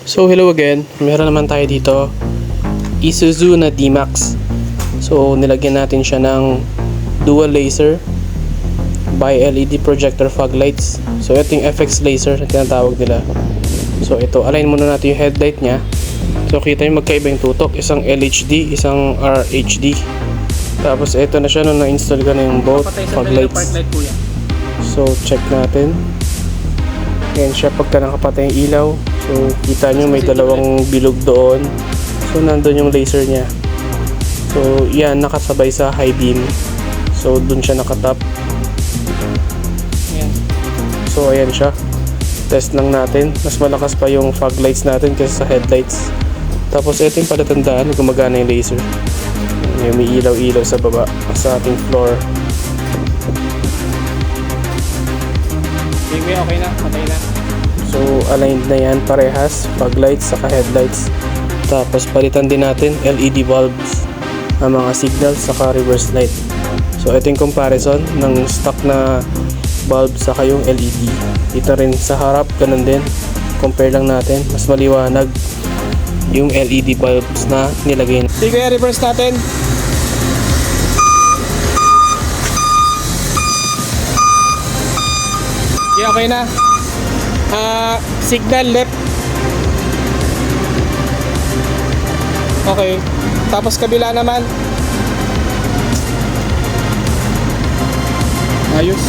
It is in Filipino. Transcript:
So hello again, meron naman tayo dito Isuzu na D-Max. So nilagyan natin siya ng dual laser by LED projector fog lights. So ito yung FX laser na tinatawag nila. So ito, align muna natin yung headlight nya. So kita yung magkaiba yung tutok, isang LHD, isang RHD. Tapos ito na siya nung na-install ka na yung both fog lights. So check natin. Yan siya pagka nakapatay yung ilaw. So kita nyo may dalawang bilog doon. So nandun yung laser nya. So yan, nakasabay sa high beam. So dun siya nakatap. Ayan. So ayan siya. Test lang natin. Mas malakas pa yung fog lights natin kaysa sa headlights. Tapos ito yung palatandaan, gumagana yung laser. May ilaw-ilaw sa baba sa ating floor. Okay na, patay na. So aligned na yan parehas, fog lights saka headlights. Tapos palitan din natin LED bulbs, ang mga signals saka reverse light. So ito yung comparison ng stock na bulb saka yung LED. Dito rin sa harap, ganun din. Compare lang natin, mas maliwanag yung LED bulbs na nilagay. Sige, reverse natin. Yeah, okay na. Signal left. Okay. Tapos kabila naman. Ayos.